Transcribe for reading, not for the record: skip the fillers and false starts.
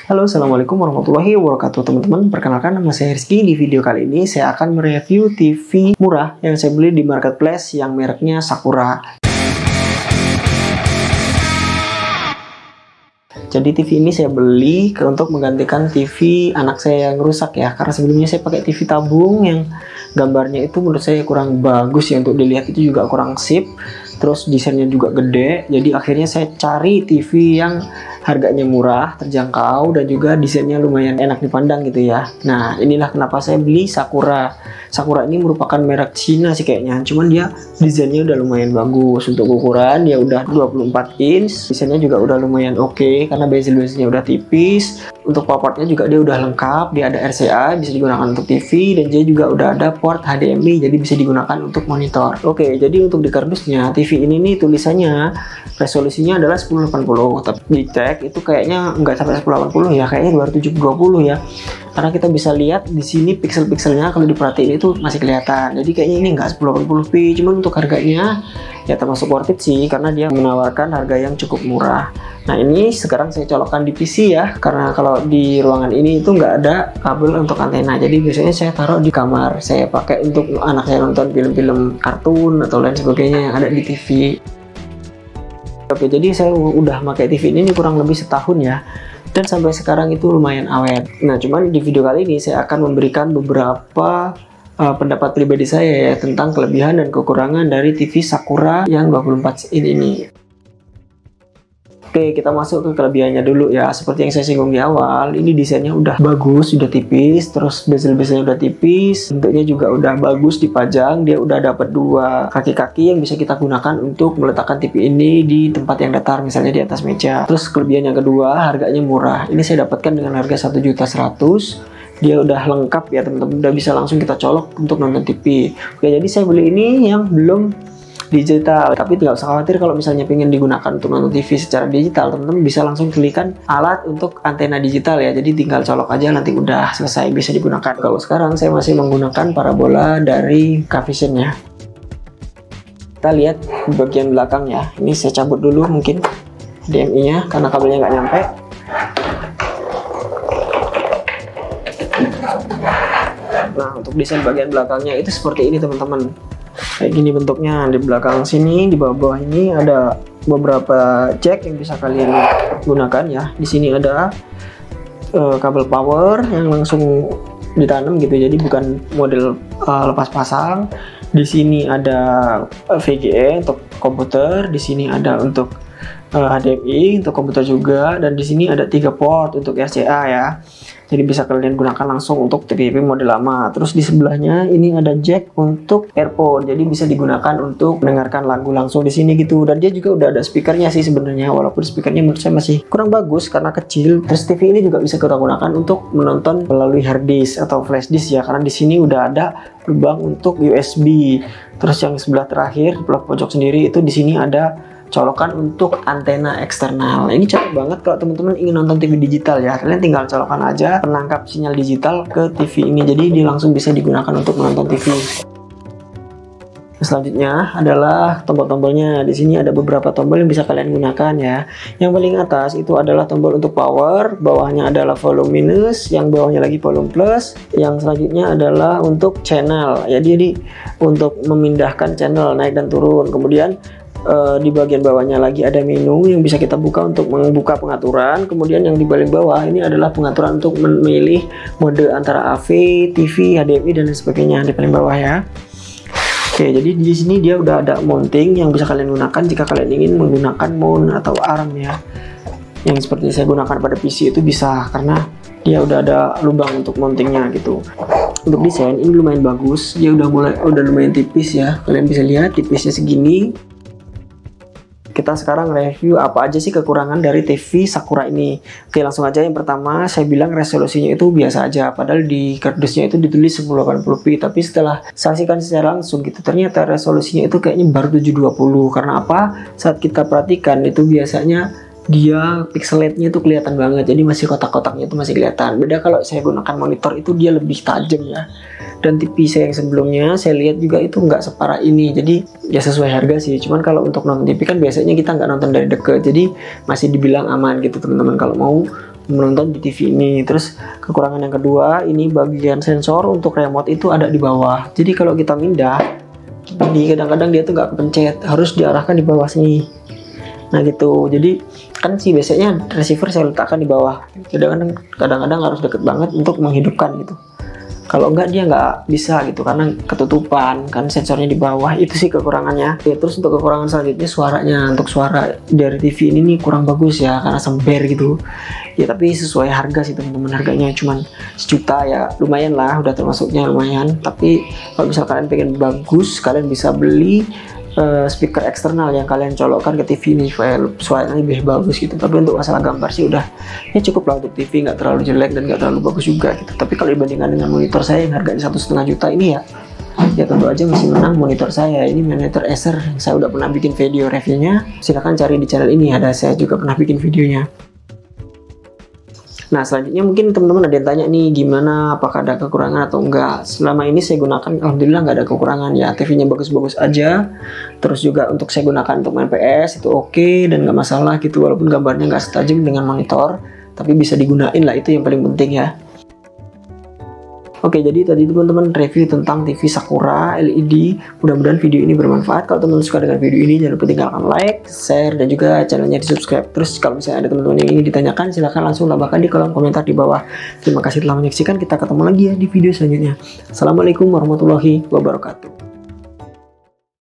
Halo, assalamualaikum warahmatullahi wabarakatuh teman-teman. Perkenalkan, nama saya Rizky. Di video kali ini saya akan mereview TV murah yang saya beli di marketplace yang mereknya Sakura. Jadi TV ini saya beli untuk menggantikan TV anak saya yang rusak ya. Karena sebelumnya saya pakai TV tabung yang gambarnya itu menurut saya kurang bagus ya, untuk dilihat itu juga kurang sip. Terus desainnya juga gede. Jadi akhirnya saya cari TV yang harganya murah, terjangkau, dan juga desainnya lumayan enak dipandang gitu ya. Nah, inilah kenapa saya beli Sakura. Sakura ini merupakan merek Cina sih kayaknya. Cuman dia desainnya udah lumayan bagus. Untuk ukuran dia udah 24 inch. Desainnya juga udah lumayan oke karena bezel-bezelnya udah tipis. Untuk powernya juga dia udah lengkap. Dia ada RCA, bisa digunakan untuk TV, dan dia juga udah ada port HDMI, jadi bisa digunakan untuk monitor. Oke, jadi untuk di kardusnya TV ini nih tulisannya resolusinya adalah 1080, tapi dicek itu kayaknya nggak sampai 1080 ya, kayaknya 2720 ya. Karena kita bisa lihat di sini pixel-pixelnya kalau diperhatiin itu masih kelihatan. Jadi kayaknya ini nggak 1080p, cuman untuk harganya ya termasuk worth it sih, karena dia menawarkan harga yang cukup murah. Nah, ini sekarang saya colokkan di PC ya, karena kalau di ruangan ini itu nggak ada kabel untuk antena. Jadi biasanya saya taruh di kamar, saya pakai untuk anak saya nonton film-film kartun atau lain sebagainya yang ada di TV. Oke, jadi saya udah pakai TV ini kurang lebih setahun ya, dan sampai sekarang itu lumayan awet. Nah, cuman di video kali ini saya akan memberikan beberapa pendapat pribadi saya ya tentang kelebihan dan kekurangan dari TV Sakura yang 24 in ini. Oke, kita masuk ke kelebihannya dulu ya. Seperti yang saya singgung di awal, ini desainnya udah bagus, udah tipis, terus bezel-bezelnya udah tipis, bentuknya juga udah bagus dipajang. Dia udah dapat dua kaki-kaki yang bisa kita gunakan untuk meletakkan TV ini di tempat yang datar, misalnya di atas meja. Terus kelebihan yang kedua, harganya murah. Ini saya dapatkan dengan harga 1.100.000. Dia udah lengkap ya teman-teman, udah bisa langsung kita colok untuk nonton TV. Oke, jadi saya beli ini yang belum digital, tapi tidak usah khawatir kalau misalnya pengen digunakan untuk nonton TV secara digital. Teman-teman bisa langsung klikkan alat untuk antena digital ya, jadi tinggal colok aja, nanti udah selesai bisa digunakan. Kalau sekarang saya masih menggunakan parabola dari Cavision ya. Kita lihat di bagian belakang ya, ini saya cabut dulu mungkin HDMI nya karena kabelnya nggak nyampe. Nah, untuk desain bagian belakangnya itu seperti ini teman-teman. Kayak gini bentuknya. Di belakang sini, di bawah ini ada beberapa jack yang bisa kalian gunakan ya. Di sini ada kabel power yang langsung ditanam gitu, jadi bukan model lepas pasang. Di sini ada VGA untuk komputer, di sini ada untuk HDMI untuk komputer juga, dan di sini ada 3 port untuk RCA ya. Jadi bisa kalian gunakan langsung untuk TV model lama. Terus di sebelahnya ini ada jack untuk earphone, jadi bisa digunakan untuk mendengarkan lagu langsung di sini gitu. Dan dia juga udah ada speakernya sih sebenarnya, walaupun speakernya menurut saya masih kurang bagus karena kecil. Terus TV ini juga bisa kita gunakan untuk menonton melalui hard disk atau flash disk ya, karena di sini udah ada lubang untuk USB. Terus yang sebelah terakhir, sebelah pojok sendiri itu di sini ada colokan untuk antena eksternal. Ini cocok banget kalau teman-teman ingin nonton TV digital ya. Kalian tinggal colokan aja penangkap sinyal digital ke TV ini, jadi dia langsung bisa digunakan untuk menonton TV. Selanjutnya adalah tombol-tombolnya. Di sini ada beberapa tombol yang bisa kalian gunakan ya. Yang paling atas itu adalah tombol untuk power, bawahnya adalah volume minus, yang bawahnya lagi volume plus. Yang selanjutnya adalah untuk channel ya, jadi untuk memindahkan channel naik dan turun. Kemudian di bagian bawahnya lagi ada menu yang bisa kita buka untuk membuka pengaturan. Kemudian yang di paling bawah ini adalah pengaturan untuk memilih mode antara AV, TV, HDMI dan lain sebagainya di paling bawah ya. Oke, jadi di sini dia udah ada mounting yang bisa kalian gunakan jika kalian ingin menggunakan mount atau arm ya. Yang seperti saya gunakan pada PC itu bisa, karena dia udah ada lubang untuk mountingnya gitu. Untuk desain ini lumayan bagus, dia udah lumayan tipis ya. Kalian bisa lihat tipisnya segini. Kita sekarang review apa aja sih kekurangan dari TV Sakura ini. Oke, langsung aja. Yang pertama, saya bilang resolusinya itu biasa aja, padahal di kardusnya itu ditulis 1080p, tapi setelah saksikan secara langsung gitu, ternyata resolusinya itu kayaknya baru 720. Karena apa? Saat kita perhatikan itu biasanya dia pixelatenya itu kelihatan banget, jadi masih kotak-kotaknya itu masih kelihatan. Beda kalau saya gunakan monitor itu dia lebih tajam ya. Dan TV saya yang sebelumnya saya lihat juga itu nggak separah ini, jadi ya sesuai harga sih. Cuman kalau untuk nonton TV kan biasanya kita nggak nonton dari deket, jadi masih dibilang aman gitu teman-teman. Kalau mau menonton di TV ini. Terus kekurangan yang kedua, ini bagian sensor untuk remote itu ada di bawah. Jadi kalau kita pindah, kadang-kadang dia tuh nggak kepencet, harus diarahkan di bawah sini. Nah gitu. Jadi kan sih biasanya receiver saya letakkan di bawah. Kadang-kadang harus deket banget untuk menghidupkan gitu. Kalau enggak dia nggak bisa gitu karena ketutupan kan sensornya di bawah. Itu sih kekurangannya ya. Terus untuk kekurangan selanjutnya suaranya. Untuk suara dari TV ini nih kurang bagus ya karena sember gitu ya, tapi sesuai harga sih teman-teman. Harganya cuman 1 juta ya, lumayan lah, udah termasuknya lumayan. Tapi kalau misal kalian pengen bagus, kalian bisa beli speaker eksternal yang kalian colokkan ke TV ini supaya suaranya lebih bagus gitu. Tapi untuk masalah gambar sih udah ya cukup lah untuk TV, nggak terlalu jelek dan nggak terlalu bagus juga gitu. Tapi kalau dibandingkan dengan monitor saya yang harganya 1,5 juta ini ya tentu aja masih menang monitor saya. Ini monitor Acer yang saya udah pernah bikin video reviewnya, silahkan cari di channel ini, ada saya juga pernah bikin videonya. Nah selanjutnya mungkin teman-teman ada yang tanya nih, gimana, apakah ada kekurangan atau enggak. Selama ini saya gunakan alhamdulillah nggak ada kekurangan ya, TV-nya bagus-bagus aja. Terus juga untuk saya gunakan untuk main PS itu oke dan nggak masalah gitu, walaupun gambarnya nggak setajam dengan monitor, tapi bisa digunain lah, itu yang paling penting ya. Oke, jadi tadi teman-teman review tentang TV Sakura LED. Mudah-mudahan video ini bermanfaat. Kalau teman-teman suka dengan video ini, jangan lupa tinggalkan like, share, dan juga channelnya di subscribe. Terus kalau misalnya ada teman-teman yang ingin ditanyakan, silahkan langsung tambahkan di kolom komentar di bawah. Terima kasih telah menyaksikan. Kita ketemu lagi ya di video selanjutnya. Assalamualaikum warahmatullahi wabarakatuh.